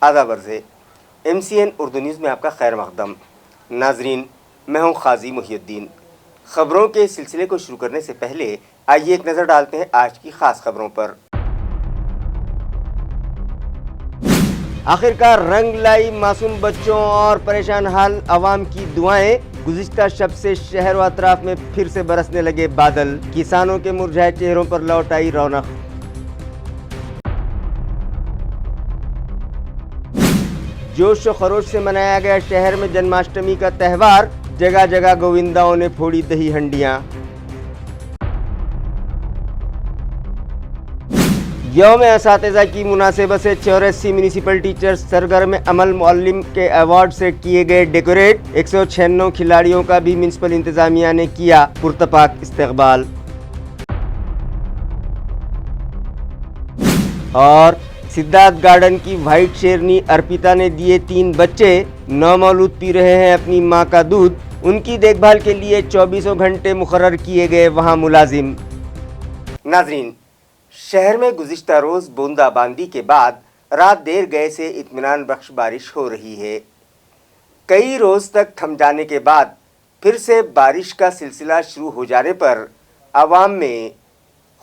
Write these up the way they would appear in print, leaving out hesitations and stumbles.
आदाब अर्ज़ MCN Urdu news में आपका खैर मक़दम। नाजरीन, मैं हूँ क़ाज़ी मुहियुद्दीन। ख़बरों के सिलसिले को शुरू करने से पहले आइए एक नज़र डालते हैं आज की ख़ास खबरों पर। आखिरकार रंग लाई मासूम बच्चों और परेशान हाल अवाम की दुआएं। गुज़िश्ता शब से शहर व अतराफ में फिर से बरसने लगे बादल। किसानों के मुरझाए चेहरों पर लौट आई रौनक। जोश व खरोश से मनाया गया शहर में जन्माष्टमी का त्यौहार। जगह जगह गोविंदाओं ने फोड़ी दही हंडियां। यौम असातिज़ा की मुनासिबत से 84 म्यूनिसिपल टीचर्स सरगर्म अमल मुअल्लिम के अवार्ड से किए गए डेकोरेट। 196 खिलाड़ियों का भी म्यूनिसिपल इंतजामिया ने किया पुरतपाक इस्तकबाल। और सिद्धार्थ गार्डन की वाइट शेरनी अर्पिता ने दिए 3 बच्चे। नौमौलूद पी रहे हैं अपनी मां का दूध। उनकी देखभाल के लिए 24 घंटे मुकर्रर किए गए वहां मुलाजिम। नाजरीन, शहर में गुज़िश्ता रोज़ बूंदाबांदी के बाद रात देर गए से इत्मीनान बख्श बारिश हो रही है। कई रोज़ तक थम जाने के बाद फिर से बारिश का सिलसिला शुरू हो जाने पर आवाम में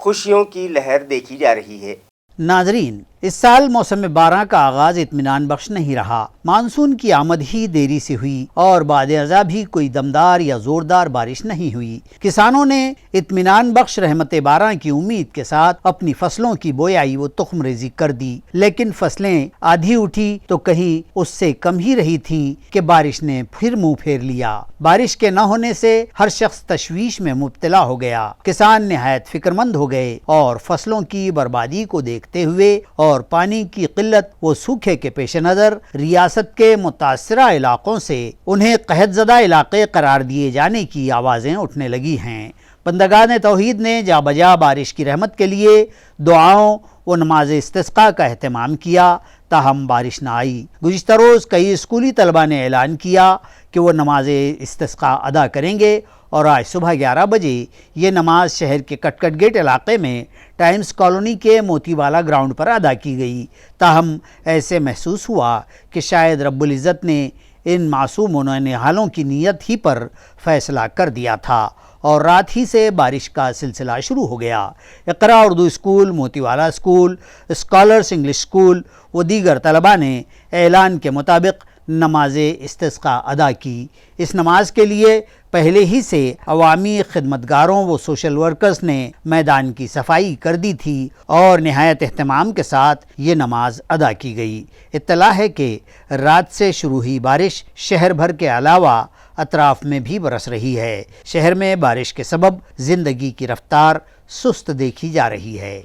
खुशियों की लहर देखी जा रही है। नाजरीन, इस साल मौसम 12 का आगाज इत्मीनान बख्श नहीं रहा। मानसून की आमद ही देरी से हुई और बाद अज़ा भी कोई दमदार या जोरदार बारिश नहीं हुई। किसानों ने इत्मीनान बख्श रहमत 12 की उम्मीद के साथ अपनी फसलों की बोयाई व तुख्म रेजी कर दी, लेकिन फसलें आधी उठी तो कहीं उससे कम ही रही थीं कि बारिश ने फिर मुंह फेर लिया। बारिश के न होने से हर शख्स तशवीश में मुब्तला हो गया। किसान निहायत फिक्रमंद हो गए और फसलों की बर्बादी को देखते हुए और पानी की किल्लत व सूखे के पेश नज़र रियासत के मुतासरा इलाकों से उन्हें कहतज़दा इलाके करार दिए जाने की आवाज़ें उठने लगी हैं। बंदगान तौहीद ने जा बजा बारिश की रहमत के लिए दुआओं व नमाज इस्तिस्का का एहतमाम किया, ताहम बारिश न आई। गुज़िश्ता रोज़ कई स्कूली तलबा ने ऐलान किया कि वो नमाज इस्तिस्का अदा करेंगे और आज सुबह 11 बजे ये नमाज शहर के कटकट गेट इलाके में टाइम्स कॉलोनी के मोतीवाला ग्राउंड पर अदा की गई। ताहम ऐसे महसूस हुआ कि शायद रब्बुल इज़्ज़त ने इन मासूम होने हालों की नीयत ही पर फैसला कर दिया था और रात ही से बारिश का सिलसिला शुरू हो गया। Iqra Urdu school, Motiwala school, scholars English school व दीगर तलबा ने ऐलान के मुताबिक नमाज इस्तिस्का अदा की। इस नमाज के लिए पहले ही से अवामी खिदमतगारों व सोशल वर्कर्स ने मैदान की सफाई कर दी थी और निहायत एहतमाम के साथ ये नमाज अदा की गई। इत्तला है कि रात से शुरू हुई बारिश शहर भर के अलावा अतराफ में भी बरस रही है। शहर में बारिश के सबब जिंदगी की रफ्तार सुस्त देखी जा रही है।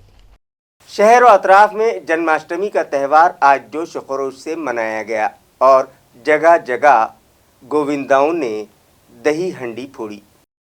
शहर व अतराफ में जन्माष्टमी का त्यौहार आज जोश खरोश से मनाया गया और जगह जगह गोविंदाओं ने दही हंडी फोड़ी।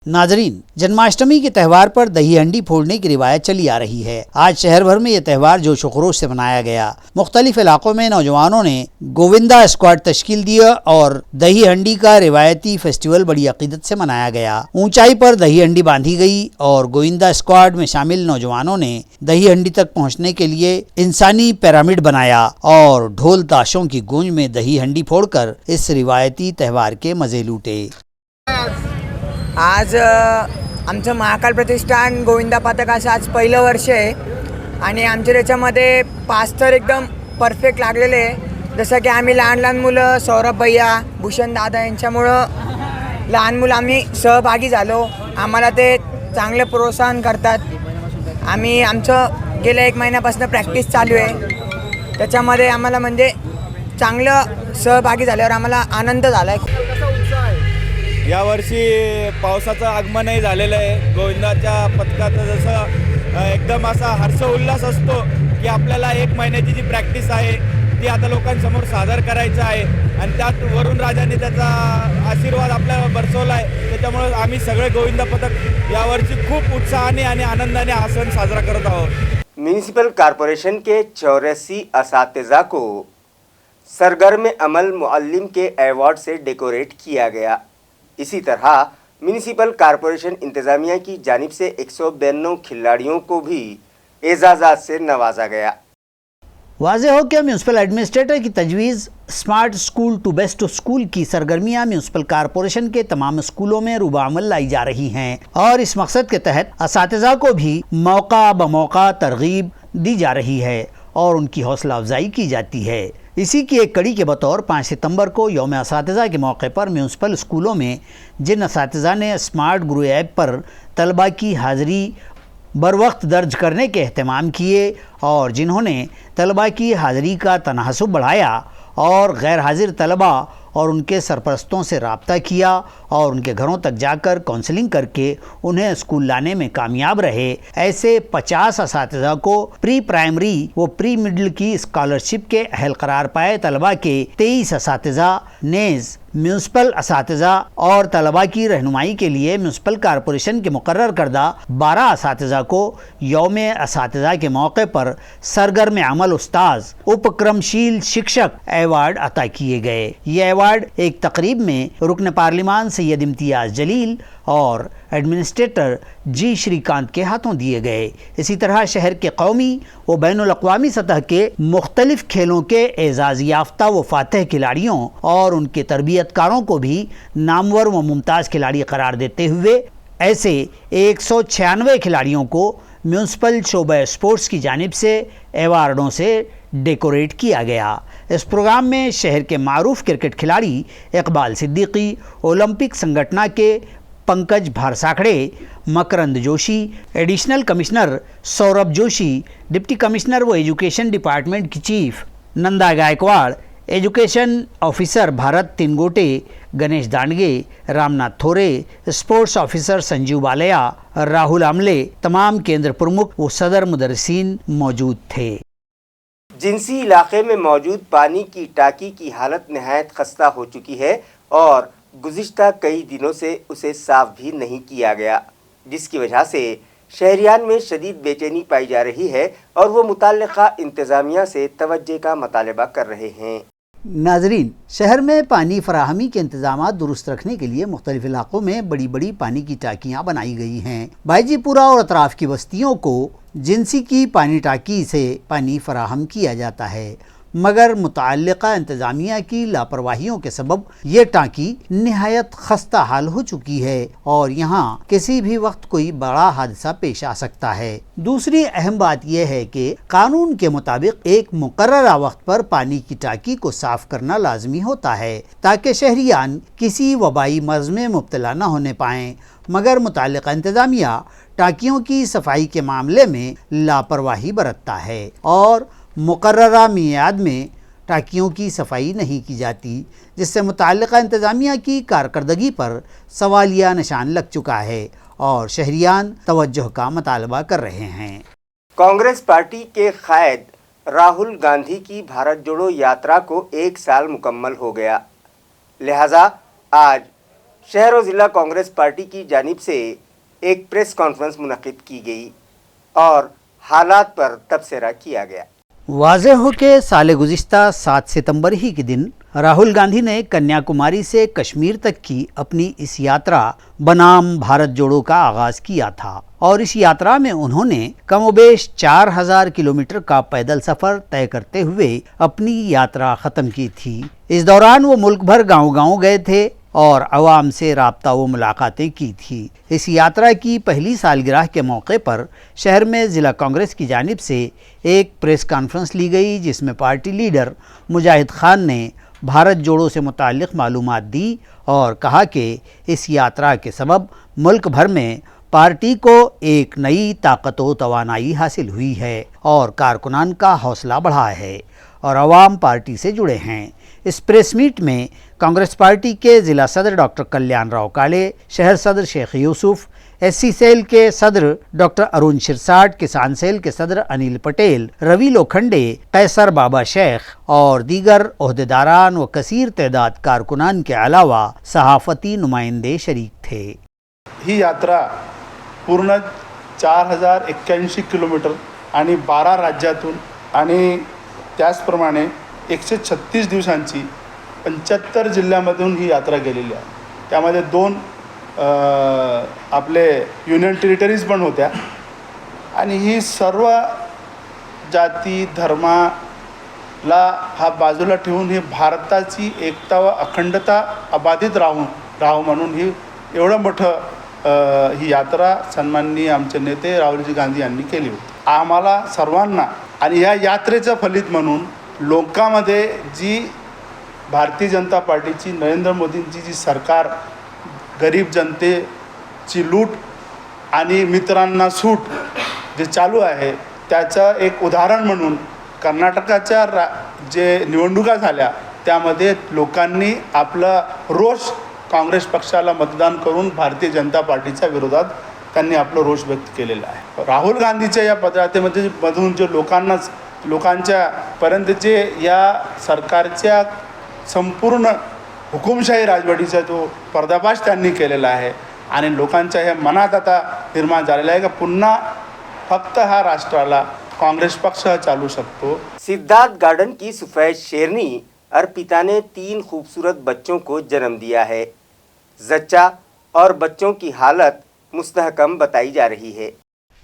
नाजरीन, जन्माष्टमी के त्यौहार पर दही हंडी फोड़ने की रिवायत चली आ रही है। आज शहर भर में यह त्यौहार जोश व खरोश से मनाया गया। मुख्तलिफ इलाकों में नौजवानों ने गोविंदा स्क्वाड तश्कील दिया और दही हंडी का रिवायती फेस्टिवल बड़ी अकीदत से मनाया गया। ऊंचाई पर दही हंडी बांधी गई और गोविंदा स्क्वाड में शामिल नौजवानों ने दही हंडी तक पहुँचने के लिए इंसानी पिरामिड बनाया और ढोल ताशों की गूंज में दही हंडी फोड़कर इस रिवायती त्यौहार के मजे लूटे। आज आमचं महाकाल प्रतिष्ठान गोविंदा पथकाचं आज पहिलं वर्ष आहे आणि आमच्या त्याच्यामध्ये पास्तर एकदम परफेक्ट लागलेले आहे। जसं की आम्ही लहान लहान मुलं सौरभ भैया, भूषण दादा यांच्यामुळं लहान मुलं आम्ही सहभागी झालो। आम्हाला ते चांगले प्रोत्साहन करतात। आम्ही आमचं गेल्या 1 महिन्यापासून प्रॅक्टिस चालू आहे। त्याच्यामध्ये आम्हाला म्हणजे चांगलं सहभागी झाल्यावर आम्हाला आनंद झाला आहे। यावर्षी पावसाचं आगमनही झालेलं आहे। गोविंदाच्या पथकाचं जसं एकदम असा हर्ष उल्हास असतो की आपल्याला 1 महिन्याची जी प्रॅक्टिस आहे ती आता लोकांसमोर सादर करायचं आहे आणि त्यात वरुण राजाने त्याचा आशीर्वाद आपल्याला बरसवला आहे। त्याच्यामुळे आम्ही सगळे गोविंदा पथक यावर्षी खूप उत्साहाने आणि आनंदाने हा सण साजरा करत आहोत। म्यूनिसिपल कॉरपोरेशन के 84 असातिज़ा को सरगर्म अमल मुअल्लिम के अवार्ड से डेकोरेट किया गया। इसी तरह म्यूनिसिपल कॉरपोरेशन इंतज़ामिया की जानिब से 192 खिलाड़ियों को भी एजाज़ात से नवाजा गया। वाज़ेह हो कि म्यूनसिपल एडमिनिस्ट्रेटर की तजवीज़ smart school to best school की सरगर्मियाँ म्यूनसिपल कॉरपोरेशन के तमाम स्कूलों में रूबामल लाई जा रही हैं और इस मकसद के तहत असातिज़ा को भी मौका ब मौका तरगीब दी जा रही है और उनकी हौसला अफजाई की जाती है। इसी की एक कड़ी के बतौर 5 सितंबर को यौम असातिज़ा के मौके पर म्यूनसिपल स्कूलों में जिन असातिज़ा ने स्मार्ट गुरु ऐप पर तलबा की हाज़िरी बर वक्त दर्ज करने के अहतमाम किए और जिन्होंने तलबा की हाज़िरी का तनासब बढ़ाया और गैर हाजिर तलबा और उनके सरपरस्तों से रब्ता किया और उनके घरों तक जाकर काउंसलिंग करके उन्हें स्कूल लाने में कामयाब रहे, ऐसे 50 असातिज़ा को प्री प्राइमरी व प्री मिडिल की स्कॉलरशिप के अहल करार पाए तलबा के 23 असातिज़ा नेज़ म्यूनसिपल असातिज़ा और तलबा की रहनुमाई के लिए म्यूनसिपल कॉरपोरेशन के मुकर्रर करदा 12 असातिज़ा को यौम असातिज़ा के मौके पर सरगर्म अमल उस्ताज उपक्रमशील शिक्षक एवार्ड अता किए गए। ये एवार्ड एक तकरीब में रुकन पार्लिमान सैयद इम्तियाज़ जलील और एडमिनिस्ट्रेटर जी श्रीकांत के हाथों दिए गए। इसी तरह शहर के कौमी व बैनुल अक़वामी सतह के मुख्तलिफ खेलों के एजाज़ याफ्ता व फातह खिलाड़ियों और उनके तरबियतकारों को भी नामवर व मुमताज़ खिलाड़ी करार देते हुए ऐसे 196 खिलाड़ियों को म्यूनसिपल शोबा स्पोर्ट्स की जानिब से एवार्डों से डेकोरेट किया गया। इस प्रोग्राम में शहर के मारूफ क्रिकेट खिलाड़ी इकबाल सिद्दीकी, ओलंपिक संगठना के Pankaj Bharsakhade, Makrand Joshi, additional commissioner Saurabh Joshi, deputy commissioner व एजुकेशन डिपार्टमेंट की chief Nanda Gaikwad, education officer Bharat Tingote, Ganesh Dandge, Ramnath Thore, sports officer Sanjeev Balaya, Rahul Amle, तमाम केंद्र प्रमुख व सदर मुदर्रिसीन मौजूद थे। जिनसी इलाके में मौजूद पानी की टाकी की हालत नहायत खस्ता हो चुकी है और गुज़िश्ता कई दिनों से उसे साफ भी नहीं किया गया, जिसकी वजह से शहरियान में शदीद बेचैनी पाई जा रही है और वो मुताल्लिका इंतज़ामिया से तवज्जो का मुतालबा कर रहे हैं। नाजरीन, शहर में पानी फराहमी के इंतजाम दुरुस्त रखने के लिए मुख्तलिफ इलाकों में बड़ी बड़ी पानी की टाकियाँ बनाई गई हैं। भाईजीपुरा और अतराफ की बस्तियों को जिनसी की पानी टाकी से पानी फराहम किया जाता है, मगर मुताल्लिका इंतज़ामिया की लापरवाहियों के सबब ये टाँकी निहायत खस्ता हाल हो चुकी है और यहाँ किसी भी वक्त कोई बड़ा हादसा पेश आ सकता है। दूसरी अहम बात यह है कि कानून के मुताबिक एक मुकर्ररा वक्त पर पानी की टाँकी को साफ करना लाजमी होता है ताकि शहरियान किसी वबाई मर्ज में मुब्तला न होने पाएँ, मगर मुताल्लिका इंतज़ामिया टाँकियों की सफाई के मामले में लापरवाही बरतता है और मुकर्ररा मियाद में टाँकियों की सफाई नहीं की जाती, जिससे मुताल्लिका इंतज़ामिया की कारकर्दगी पर सवालिया निशान लग चुका है और शहरियान तवज्जो का मुतालबा कर रहे हैं। कांग्रेस पार्टी के कायद राहुल गांधी की भारत जोड़ो यात्रा को 1 साल मुकम्मल हो गया, लिहाजा आज शहर और ज़िला कांग्रेस पार्टी की जानिब से एक प्रेस कॉन्फ्रेंस मुनक़िद की गई और हालात पर तबसरा किया गया। वाज़ेह हो के साल गुज़िश्ता 7 सितंबर ही के दिन राहुल गांधी ने कन्याकुमारी से कश्मीर तक की अपनी इस यात्रा बनाम भारत जोड़ो का आगाज़ किया था और इस यात्रा में उन्होंने कमोबेश 4000 किलोमीटर का पैदल सफ़र तय करते हुए अपनी यात्रा ख़त्म की थी। इस दौरान वो मुल्क भर गाँव-गाँव गए थे और अवाम से राब्ता व मुलाकातें की थी। इस यात्रा की पहली सालगिरह के मौके पर शहर में ज़िला कांग्रेस की जानिब से एक प्रेस कॉन्फ्रेंस ली गई, जिसमें पार्टी लीडर मुजाहिद खान ने भारत जोड़ो से मुताल्लिक़ मालूमात दी और कहा कि इस यात्रा के सबब मुल्क भर में पार्टी को एक नई ताकत व तवानाई हासिल हुई है और कारकुनान का हौसला बढ़ा है और अवाम पार्टी से जुड़े हैं। इस प्रेस मीट में कांग्रेस पार्टी के ज़िला सदर डॉक्टर कल्याण राव काले, शहर सदर शेख यूसुफ, एससी सेल के सदर डॉक्टर अरुण शिरसाट, किसान सेल के सदर अनिल पटेल, रवि लोखंडे, कैसर बाबा शेख और दीगर ओहदेदारान व कसीर तादाद कारकुनान के अलावा सहाफ़ती नुमाइंदे शरीक थे। ही यात्रा पूर्ण 4081 किलोमीटर आणि 12 राज्यातून आणि त्याचप्रमाणे 136 दिवसांची 75 जिल्ह्यामधून ही यात्रा गेलेली आहे। त्यामध्ये 2 आपले युनियन टेरिटरीज पण होत्या आणि ही सर्व जाती धर्म ला हा बाजूला ठेवून ही भारताची एकता व अखंडता अबाधित राहू म्हणून ही एवढं मोठं ही यात्रा सन्माननीय आमचे नेते राहुलजी गांधी यांनी केली होती. आम्हाला सर्वांना आणि या यात्रेचं फलित म्हणून लोकांमध्ये जी भारतीय जनता पार्टीची नरेंद्र मोदींची जी सरकार गरीब जनतेची लूट आणि मित्रांना सूट जे चालू आहे त्याचं एक उदाहरण म्हणून कर्नाटकाच्या जे निवडणुका झाल्या त्यामध्ये लोकांनी आपला रोष काँग्रेस पक्षाला मतदान करून भारतीय जनता पार्टीच्या विरोधात त्यांनी आपलं रोष व्यक्त केलेला आहे. राहुल गांधीच्या या पदयात्रेमध्ये मधून जे लोकांच्या पर्यंतचे या सरकारच्या संपूर्ण हुकुमशाही राजवटीचा जो पर्दाफाश त्यांनी केलेला आहे आणि लोकांच्या हे मनात आता निर्माण झालेला आहे की पुन्हा फक्त हा राष्ट्राला कांग्रेस पक्ष चालू सकतो. सिद्धार्थ गार्डन की सफेद शेरनी अर्पिता ने 3 खूबसूरत बच्चों को जन्म दिया है. जच्चा और बच्चों की हालत मुस्तहकम बताई जा रही है.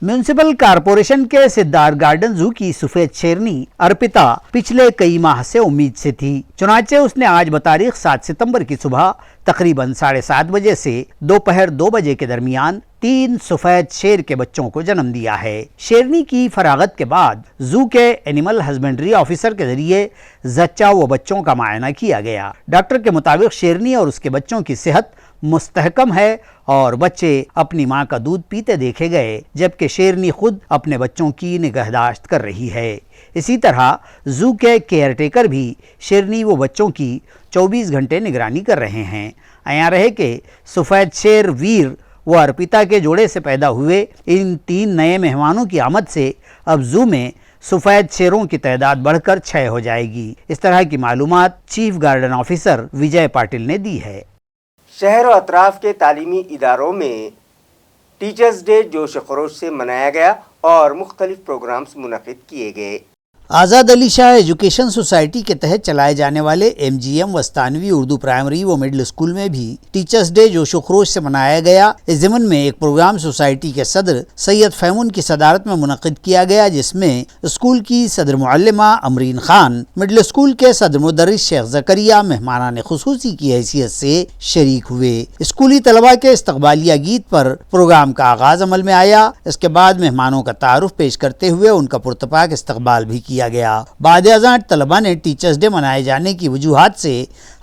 म्यूनिसिपल कॉरपोरेशन के सिद्धार्थ गार्डन जू की सफेद शेरनी अर्पिता पिछले कई माह से उम्मीद से थी. चुनाचे उसने आज बतारीख 7 सितंबर की सुबह तकरीबन 7:30 बजे से दोपहर 2 बजे के दरमियान 3 सफेद शेर के बच्चों को जन्म दिया है. शेरनी की फरागत के बाद जू के एनिमल हस्बेंड्री ऑफिसर के जरिए जच्चा व बच्चों का मुआयना किया गया. डॉक्टर के मुताबिक शेरनी और उसके बच्चों की सेहत मुस्तहकम है और बच्चे अपनी मां का दूध पीते देखे गए, जबकि शेरनी खुद अपने बच्चों की निगहदाश्त कर रही है. इसी तरह जू के केयरटेकर भी शेरनी व बच्चों की 24 घंटे निगरानी कर रहे हैं. यहाँ रहे कि सफ़ेद शेर वीर व अर्पिता के जोड़े से पैदा हुए इन 3 नए मेहमानों की आमद से अब जू में सफ़ेद शेरों की तादाद बढ़कर 6 हो जाएगी. इस तरह की मालूमात चीफ गार्डन ऑफिसर विजय पाटिल ने दी है. शहर और अतराफ के तालीमी इदारों में टीचर्स डे जोश खरोश से मनाया गया और मुख्तलिफ प्रोग्राम्स मुनक़िद किए गए. आज़ाद अली शाह एजुकेशन सोसाइटी के तहत चलाए जाने वाले MGM वस्तानवी उर्दू प्राइमरी व मिडिल स्कूल में भी टीचर्स डे जोशो खरोश से मनाया गया. इस ज़िमन में एक प्रोग्राम सोसाइटी के सदर सैयद फैमुन की सदारत में मुनक़िद किया गया, जिसमें स्कूल की सदर मुअल्लिमा अमरीन खान, मिडिल स्कूल के सदर मुदर्रिस शेख ज़करिया मेहमानान खुसूसी की हैसियत से शरीक हुए. स्कूली तलबा के इस्तक़बालिया गीत पर प्रोग्राम का आगाज़ अमल में आया. इसके बाद मेहमानों का तारुफ पेश करते हुए उनका पुरतपाक इस्तक़बाल भी किया गया. बाद अज़ां तलबा ने टीचर्स डे मनाए जाने की वजूहात से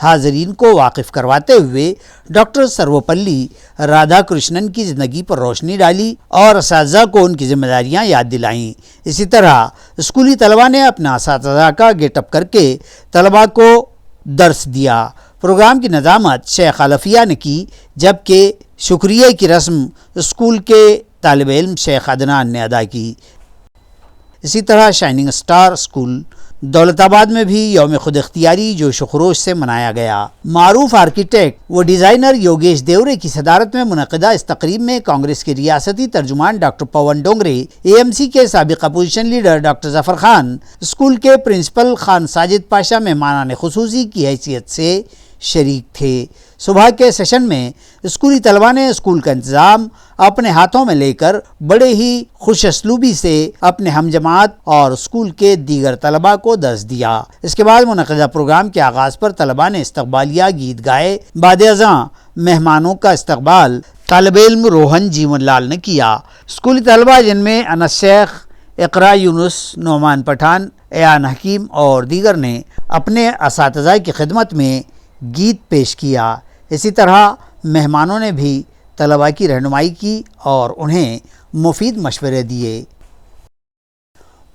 हाज़रीन को वाकिफ करवाते हुए डॉक्टर सर्वपल्ली राधाकृष्णन की ज़िंदगी पर रोशनी डाली और असातिज़ा को उनकी जिम्मेदारियां याद दिलाईं. इसी तरह स्कूली तलबा ने अपना असातिज़ा का गेटअप करके तलबा को दर्स दिया. प्रोग्राम की नज़ामत शेख अलफिया ने की, जबकि शुक्रिया की रस्म स्कूल के तालिब इल्म शेख अदनान ने अदा की. इसी तरह शाइनिंग स्टार स्कूल दौलताबाद में भी यौम खुद इख्तियारी जोश खरोश से मनाया गया. मारूफ आर्किटेक्ट व डिज़ाइनर योगेश देवरे की सदारत में मुनक़िदा इस तकरीब में कांग्रेस के रियासती तर्जुमान डॉक्टर पवन डोंगरे, AMC के साबिक़ opposition leader doctor Zafar Khan, school के प्रिंसिपल खान साजिद पाशा मेहमानान खुसूसी की हैसियत से शरीक थे. सुबह के सेशन में स्कूली तलबा ने स्कूल का इंतज़ाम अपने हाथों में लेकर बड़े ही खुश असलूबी से अपने हमजमात और स्कूल के दीगर तलबा को दर्स दिया. इसके बाद मुनक़िदा प्रोग्राम के आगाज़ पर तलबा ने इस्तक़बालिया गीत गाए. बाद अज़ां मेहमानों का इस्तक़बाल तालिब इल्म रोहन जीवन लाल ने किया. स्कूली तलबा जिनमें अनस शेख, इक़रा यूनुस, नोमान पठान, एयान हकीम और दीगर ने अपने असातिज़ा की खिदमत में गीत पेश किया. इसी तरह मेहमानों ने भी तलबा की रहनुमाई की और उन्हें मुफीद मशवरे दिए.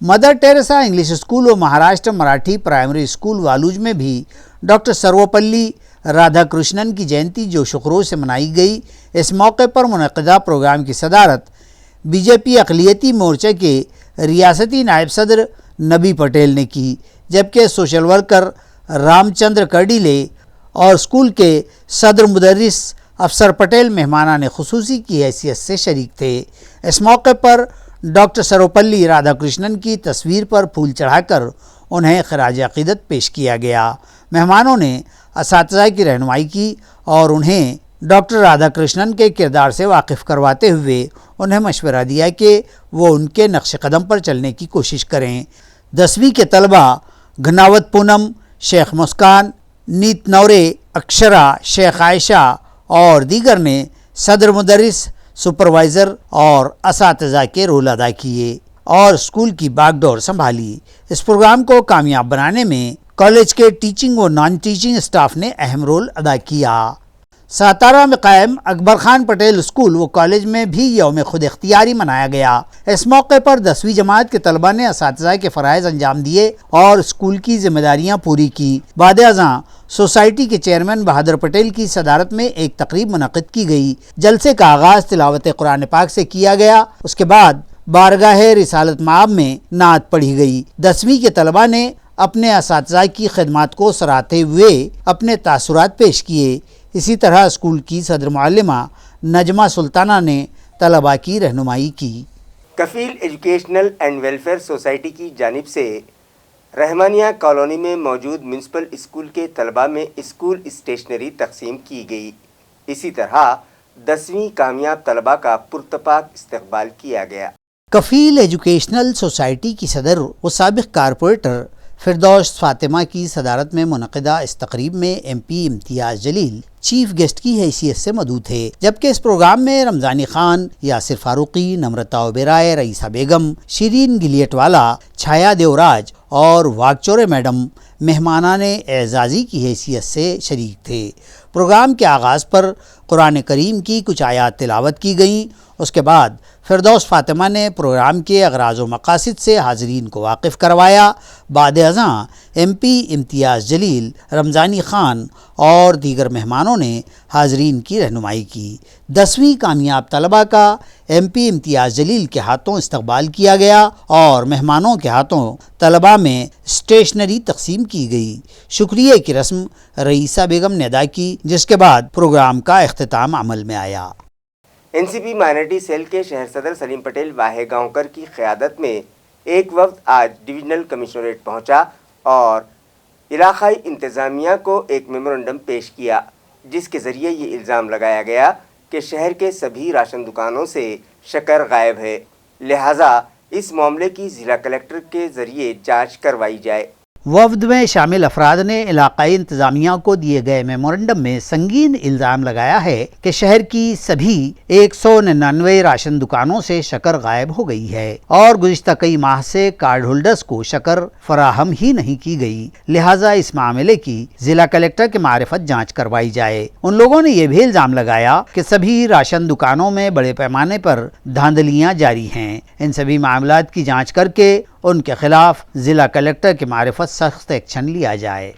मदर टेरेसा इंग्लिश स्कूल और महाराष्ट्र मराठी प्राइमरी स्कूल वालूज में भी डॉक्टर सर्वपल्ली राधाकृष्णन की जयंती जोश खरोश से मनाई गई. इस मौके पर मुनक़िदा प्रोग्राम की सदारत BJP अक़लियती मोर्चे के रियासती नायब सदर नबी पटेल ने की, जबकि सोशल वर्कर रामचंद्र कर्डीले और स्कूल के सदर मुदर्रिस अफसर पटेल मेहमानान खुसूसी की हैसियत से शरीक थे. इस मौके पर डॉक्टर सर्वपल्ली राधाकृष्णन की तस्वीर पर फूल चढ़ाकर उन्हें खराज अक़ीदत पेश किया गया. मेहमानों ने असातिज़ा की रहनुमाई की और उन्हें डॉक्टर राधाकृष्णन के किरदार से वाकिफ़ करवाते हुए उन्हें मशवरा दिया कि वो उनके नक्श कदम पर चलने की कोशिश करें. 10वीं के तलबा घनावत पूनम, शेख मुस्कान, नीत नौरे, अक्षरा, शेख आयशा और दीगर ने सदर मुदर्रिस, सुपरवाइज़र और असातिज़ा के रोल अदा किए और स्कूल की बागडोर संभाली। इस प्रोग्राम को कामयाब बनाने में कॉलेज के टीचिंग व नॉन टीचिंग स्टाफ ने अहम रोल अदा किया। सातारा में कायम अकबर खान पटेल स्कूल व कॉलेज में भी यौम खुद इख्तियारी मनाया गया। इस मौके पर 10वीं जमात के तलबा ने असातिज़ा के फ़राइज़ अंजाम दिए और स्कूल की जिम्मेदारियां पूरी की। बाद-ए-अज़ां सोसाइटी के चेयरमैन बहादुर पटेल की सदारत में एक तकरीब मुनक़िद की गई। जलसे का आगाज़ तिलावत कुरान पाक से किया गया। उसके बाद बारगाह रिसालत माब में नात पढ़ी गई। 10वीं के तलबा ने अपने असातिज़ा की खिदमत को सराहते हुए अपने तासुरात पेश किए। इसी तरह स्कूल की सदर मुअल्लिमा नजमा सुल्ताना ने तलबा की रहनुमाई की। कफील एजुकेशनल एंड वेलफेयर सोसाइटी की जानिब से रहमानिया कॉलोनी में मौजूद म्यूनसिपल स्कूल के तलबा में स्कूल स्टेशनरी तकसीम की गई। इसी तरह 10वीं कामयाब तलबा का पुरतपाक इस्तकबाल किया गया। कफील एजुकेशनल सोसाइटी की सदर व साबिक़ कारपोरेटर फिरदौस फातिमा की सदारत में मुनक़िदा इस तकरीब में MP इम्तियाज़ जलील चीफ गेस्ट की हैसियत से मौजूद थे, जबकि इस प्रोग्राम में रमज़ानी खान, यासिर फारूकी, नम्रता ओबेराय, रईसा बेगम, शिरीन गिलियटवाला, छाया देवराज और वागचोरे मैडम मेहमानाने एजाज़ी की हैसियत से शरीक थे। प्रोग्राम के आगाज़ पर कुरान करीम की कुछ आयात तिलावत की गईं। उसके बाद फिरदौस फातिमा ने प्रोग्राम के अगराज़ व मकासिद से हाज़रीन को वाकिफ़ करवाया। बाद-ए-अज़ां MP इम्तियाज़ जलील, रमज़ानी खान और दीगर मेहमानों ने हाज़रीन की रहनुमाई की। 10वीं कामयाब तलबा का MP इम्तियाज़ जलील के हाथों इस्तकबाल किया गया और मेहमानों के हाथों तलबा में स्टेशनरी तकसीम की गई। शुक्रिया की रस्म रईसा बेगम ने अदा की, जिसके बाद प्रोग्राम का इख्तिताम अमल में आया। NCP माइनॉरिटी सेल के शहर सदर सलीम पटेल वाहेगांवकर की क़यादत में एक वक्त आज डिविजनल कमिश्नरेट पहुंचा और इलाक़ाई इंतज़ामिया को एक मेमोरेंडम पेश किया, जिसके ज़रिए ये इल्ज़ाम लगाया गया कि शहर के सभी राशन दुकानों से शक्कर गायब है, लिहाजा इस मामले की ज़िला कलेक्टर के ज़रिए जाँच करवाई जाए। वफ्द में शामिल अफराद ने इलाक़ाई इंतज़ामिया को दिए गए मेमोरेंडम में संगीन इल्ज़ाम लगाया है कि शहर की सभी 199 राशन दुकानों से शक्कर गायब हो गई है और गुज़िश्ता कई माह से कार्ड होल्डर्स को शक्कर फराहम ही नहीं की गई, लिहाजा इस मामले की ज़िला कलेक्टर के मारिफत जाँच करवाई जाए। उन लोगों ने यह भी इल्ज़ाम लगाया कि सभी राशन दुकानों में बड़े पैमाने पर धांधलियाँ जारी हैं। इन सभी मामलात की जाँच करके उनके खिलाफ जिला कलेक्टर के मार्फत सख्त ॲक्शन लिया जाए।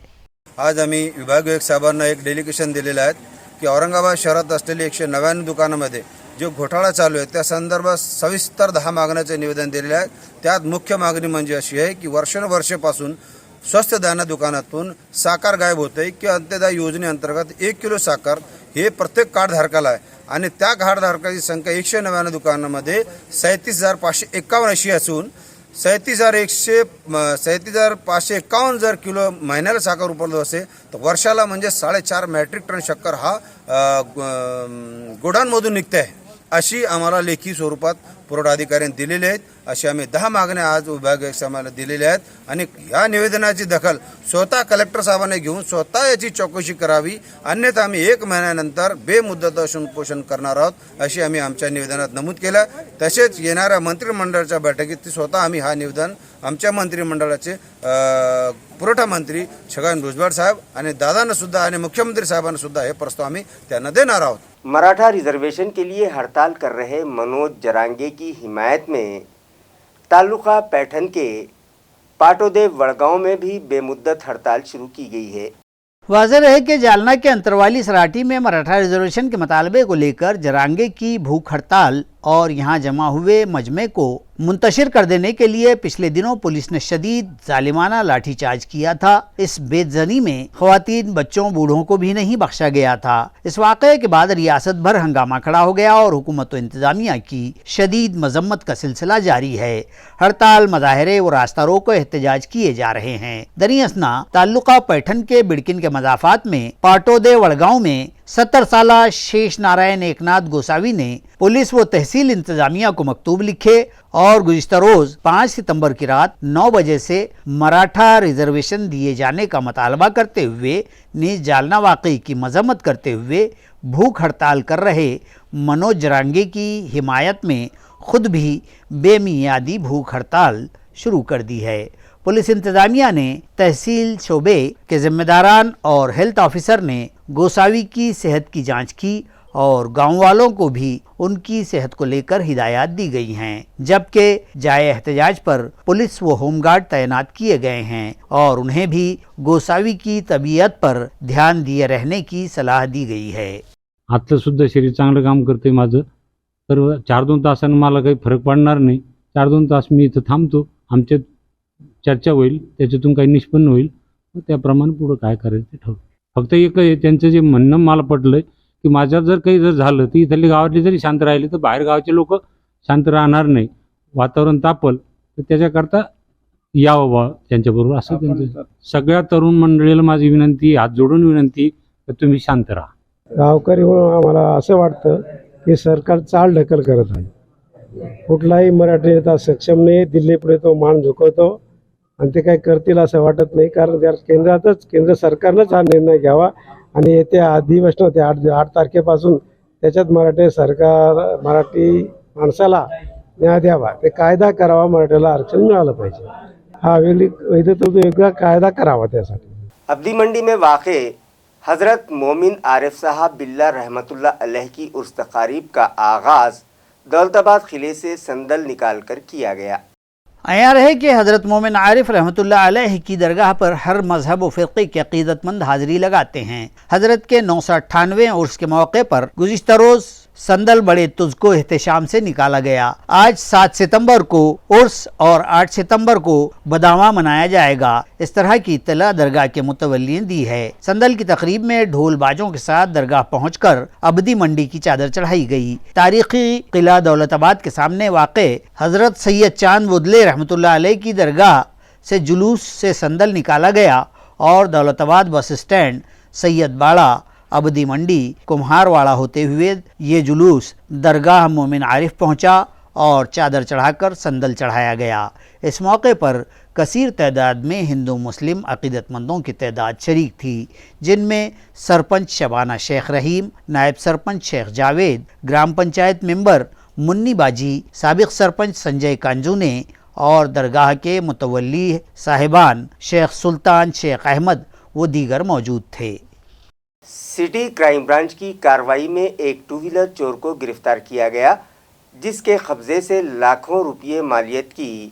आज आम्ही विभागीय साहेबांना एक डेलिगेशन दिलेलं आहे की औरंगाबाद शहरात असलेली 199 दुकानांमध्ये जो घोटाळा चालू आहे त्या संदर्भात सविस्तर 10 मागण्याचे निवेदन दिलेले आहे। त्यात मुख्य मागणी म्हणजे अशी आहे की वर्षानुवर्षेपासून स्वस्त दाना दुकानातून साखर गायब होते की अंत्योदय योजनेअंतर्गत 1 किलो साखर हे प्रत्येक कार्डधारकाला आहे आणि त्या कार्डधारकाची संख्या 199 दुकानांमध्ये 37,551 अशी असून 37,551 जर किलो महिन्याला साखर उपलब्ध असेल तर वर्षाला म्हणजे 4.5 मेट्रिक टन शक्कर हा गोडाऊनमधून निघते आहे, अशी आम्हाला लेखी स्वरूपात पुरवठा अधिकाऱ्यांनी दिलेले आहेत। अशी आम्ही 10 मागण्या आज विभागीय साहेबांना दिलेल्या आहेत आणि या निवेदनाची दखल स्वतः कलेक्टर साहेबांनी घेऊन स्वतः याची चौकशी करावी, अन्यथा आम्ही 1 महिन्यानंतर बेमुदत उपोषण करणार आहोत, अशी आम्ही आमच्या निवेदनात नमूद केलं। तसेच येणाऱ्या मंत्रिमंडळाच्या बैठकीत स्वतः आम्ही हा निवेदन आमच्या मंत्रिमंडळाचे पुरवठा मंत्री छगन भुजबळ साहेब आणि दादांना सुद्धा आणि मुख्यमंत्री साहेबांना सुद्धा हे प्रस्ताव आम्ही त्यांना देणार आहोत। मराठा रिजर्वेशन के लिए हड़ताल कर रहे मनोज जरांगे की हिमायत में तालुका पैठन के पाटोदेव वड़गांव में भी बेमुद्दत हड़ताल शुरू की गई है। वाज़ेह है कि जालना के अंतरवाली सराठी में मराठा रिजर्वेशन के मुतालबे को लेकर जरांगे की भूख हड़ताल और यहाँ जमा हुए मजमे को मुंतशिर कर देने के लिए पिछले दिनों पुलिस ने शदीद जालिमाना लाठीचार्ज किया था। इस बेदजनी में ख़वातीन, बच्चों, बूढ़ों को भी नहीं बख्शा गया था। इस वाक़े के बाद रियासत भर हंगामा खड़ा हो गया और हुकूमत व इंतज़ामिया की शदीद मजम्मत का सिलसिला जारी है। हड़ताल, मुज़ाहरे व रास्ता रोको एहतजाज किए जा रहे हैं। दरअसल ताल्लुका पैठन के बिड़किन के मज़ाफ़ात में पाटोदे वड़गांव में 70 साला शेष नारायण एकनाथ गोसावी ने पुलिस व तहसील इंतजामिया को मकतूब लिखे और गुज़िश्ता रोज 5 सितंबर की रात 9 बजे से मराठा रिजर्वेशन दिए जाने का मुतालबा करते हुए नीज जालना वाक़ई की मजम्मत करते हुए भूख हड़ताल कर रहे मनोज जरांगे की हिमायत में खुद भी बेमियादी भूख हड़ताल शुरू कर दी है। पुलिस इंतजामिया ने तहसील शोबे के जिम्मेदारान और हेल्थ ऑफिसर ने गोसावी की सेहत की जांच की और गांव वालों को भी उनकी सेहत को लेकर हिदायत दी गई हैं, जबकि जाए एहतजाज पर पुलिस व होमगार्ड तैनात किए गए हैं और उन्हें भी गोसावी की तबीयत पर ध्यान दिए रहने की सलाह दी गई है। आजचं सुद्धा शरीर चांगलं काम करते माझं, तर 4-2 तासानं मला काही फरक पडणार नाही। 4-2 तास मी इथं थांबतो, आमच्यात चर्चा होईल, त्याच्यातून काही निष्पन्न होईल, मग त्याप्रमाणे पुढं काय करायचं ते ठरवू। फक्त एक त्यांचं जे म्हणणं मला पटलंय की माझ्यात जर काही झालं तर इथली गावातली जरी शांत राहिली तर बाहेर गावचे लोक शांत राहणार नाही, वातावरण तापल, तर त्याच्याकरता यावं बा त्यांच्याबरोबर, असं त्यांचं। सगळ्या तरुण मंडळीला माझी विनंती, हात जोडून विनंती की तुम्ही शांत राहा। गावकरी म्हणून आम्हाला असं वाटतं की सरकार चाल ढकल करत आहे, कुठलाही मराठी नेता सक्षम नाही, दिल्लीपुढे तो मान झुकवतो आणि ते काही करतील असं वाटत नाही, कारण केंद्र सरकारनंच हा निर्णय घ्यावा आणि येत्या अधिवेशनात 8 तारखेपासून त्याच्यात मराठी माणसाला न्याय द्यावा, ते कायदा करावा, मराठीला आरक्षण मिळालं पाहिजे, हा वेगळा कायदा करावा त्यासाठी। अब्दी मंडी में वाक़े हज़रत मोमिन आरिफ साहब बिल्ला रहमतुल्लाह अलैह की उर्स तकारीब का आगाज़ दौलताबाद किले से संदल निकाल कर किया गया। आया रहे कि हज़रत मोमिन आरिफ रहमतुल्लाह अलैह की दरगाह पर हर मजहब व फ़िरक़े के अक़ीदतमंद हाज़िरी लगाते हैं। हज़रत के 998वें उर्स के मौके पर गुज़िश्ता रोज़ संदल बड़े तुझको एहतशाम से निकाला गया। आज 7 सितंबर को उर्स और 8 सितंबर को बदावा मनाया जाएगा, इस तरह की इत्तला दरगाह के मुतवल्ली ने दी है। संदल की तकरीब में ढोल बाजों के साथ दरगाह पहुंचकर अब्दी मंडी की चादर चढ़ाई गई। तारीखी किला दौलताबाद के सामने वाक़े हज़रत सैयद चांद बुदले रहमतुल्लाह अलैह की दरगाह से जुलूस से संदल निकाला गया और दौलताबाद बस स्टैंड, सैयद बाड़ा, अब्दी मंडी, कुम्हारवाड़ा होते हुए ये जुलूस दरगाह मोमिन आरिफ पहुंचा और चादर चढ़ाकर संदल चढ़ाया गया। इस मौके पर कसीर तादाद में हिंदू मुस्लिम अक़ीदतमंदों की तादाद शरीक थी, जिनमें सरपंच शबाना शेख रहीम, नायब सरपंच शेख जावेद, ग्राम पंचायत मेंबर मुन्नी बाजी, साबिक सरपंच संजय कांजूने और दरगाह के मुतवल्ली साहिबान शेख सुल्तान, शेख अहमद व दीगर मौजूद थे। सिटी क्राइम ब्रांच की कार्रवाई में एक 2 व्हीलर चोर को गिरफ्तार किया गया, जिसके कब्जे से लाखों रुपये मालियत की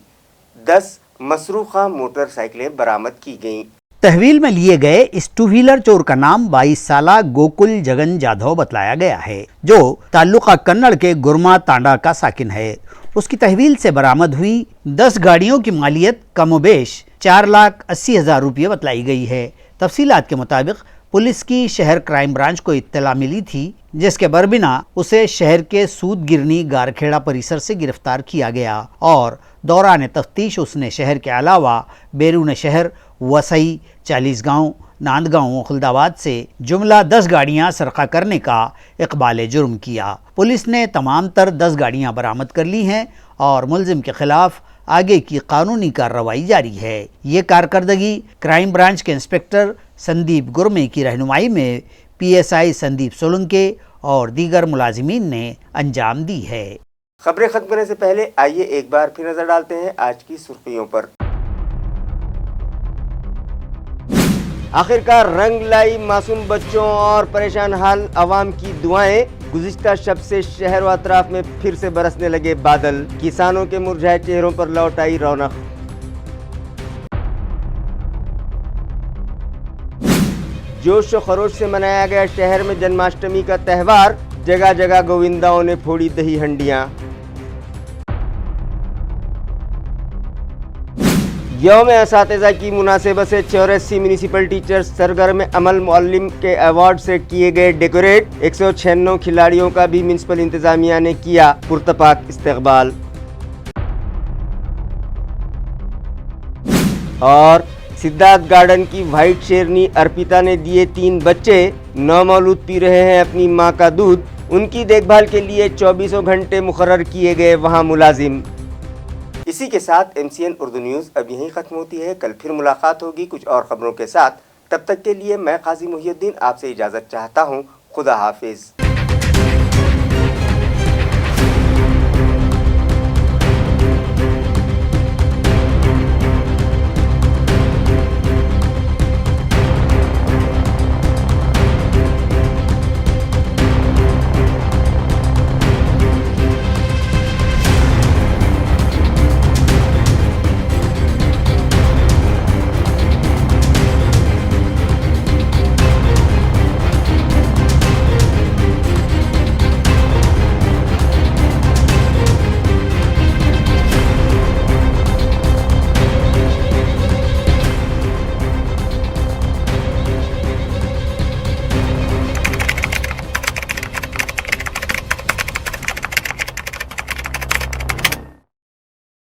10 मसरूखा मोटरसाइकिलें बरामद की गईं। तहवील में लिए गए इस 2 व्हीलर चोर का नाम 22 साला गोकुल जगन जाधव बतलाया गया है, जो ताल्लुका कन्नड़ के गुरमा तांडा का साकिन है। उसकी तहवील से बरामद हुई 10 गाड़ियों की मालियत कमोबेश 4,80,000 रुपये बतलाई गई है। तफसीलात के मुताबिक पुलिस की शहर क्राइम ब्रांच को इत्तला मिली थी, जिसके बरबिना उसे शहर के सूद गिरनी गारखेड़ा परिसर से गिरफ्तार किया गया और दौरान तफ्तीश उसने शहर के अलावा बैरून शहर वसई, 40 गाँव, नांदगांव व खुलदाबाद से जुमला 10 गाड़ियां सरका करने का इकबाल जुर्म किया। पुलिस ने तमाम तर 10 गाड़ियां बरामद कर ली हैं और मुलजिम के खिलाफ आगे की कानूनी कार्रवाई जारी है। ये कारकर्दगी क्राइम ब्रांच के इंस्पेक्टर संदीप गुरमे की रहनुमाई में PSI संदीप सोलंके और दीगर मुलाजिमीन ने अंजाम दी है। खबरें खत्म करने से पहले आइए एक बार फिर नजर डालते हैं आज की सुर्खियों पर। आखिरकार रंग लाई मासूम बच्चों और परेशान हाल अवाम की दुआएं। गुज़िश्ता शब से शहर व अतराफ में फिर से बरसने लगे बादल, किसानों के मुरझाए चेहरों पर लौट आई रौनक। जोश व खरोश से मनाया गया शहर में जन्माष्टमी का त्यौहार, जगह जगह गोविंदाओं ने फोड़ी दही हंडियां। यौम असातिज़ा की मुनासिबत से 84 म्यूनिसिपल टीचर्स सरगर्म अमल मुअल्लिम के अवार्ड से किए गए डेकोरेट। 196 खिलाड़ियों का भी म्यूनिसिपल इंतजामिया ने किया पुरतपाक इस्तकबाल। और सिद्धार्थ गार्डन की व्हाइट शेरनी अर्पिता ने दिए 3 बच्चे नौमौलूद पी रहे हैं अपनी मां का दूध। उनकी देखभाल के लिए 24 घंटे मुकर्रर किए गए वहां मुलाजिम। इसी के साथ MCN उर्दू न्यूज़ अब यहीं ख़त्म होती है। कल फिर मुलाकात होगी कुछ और ख़बरों के साथ। तब तक के लिए मैं काजी मुहियुद्दीन आपसे इजाज़त चाहता हूँ। खुदा हाफिज़।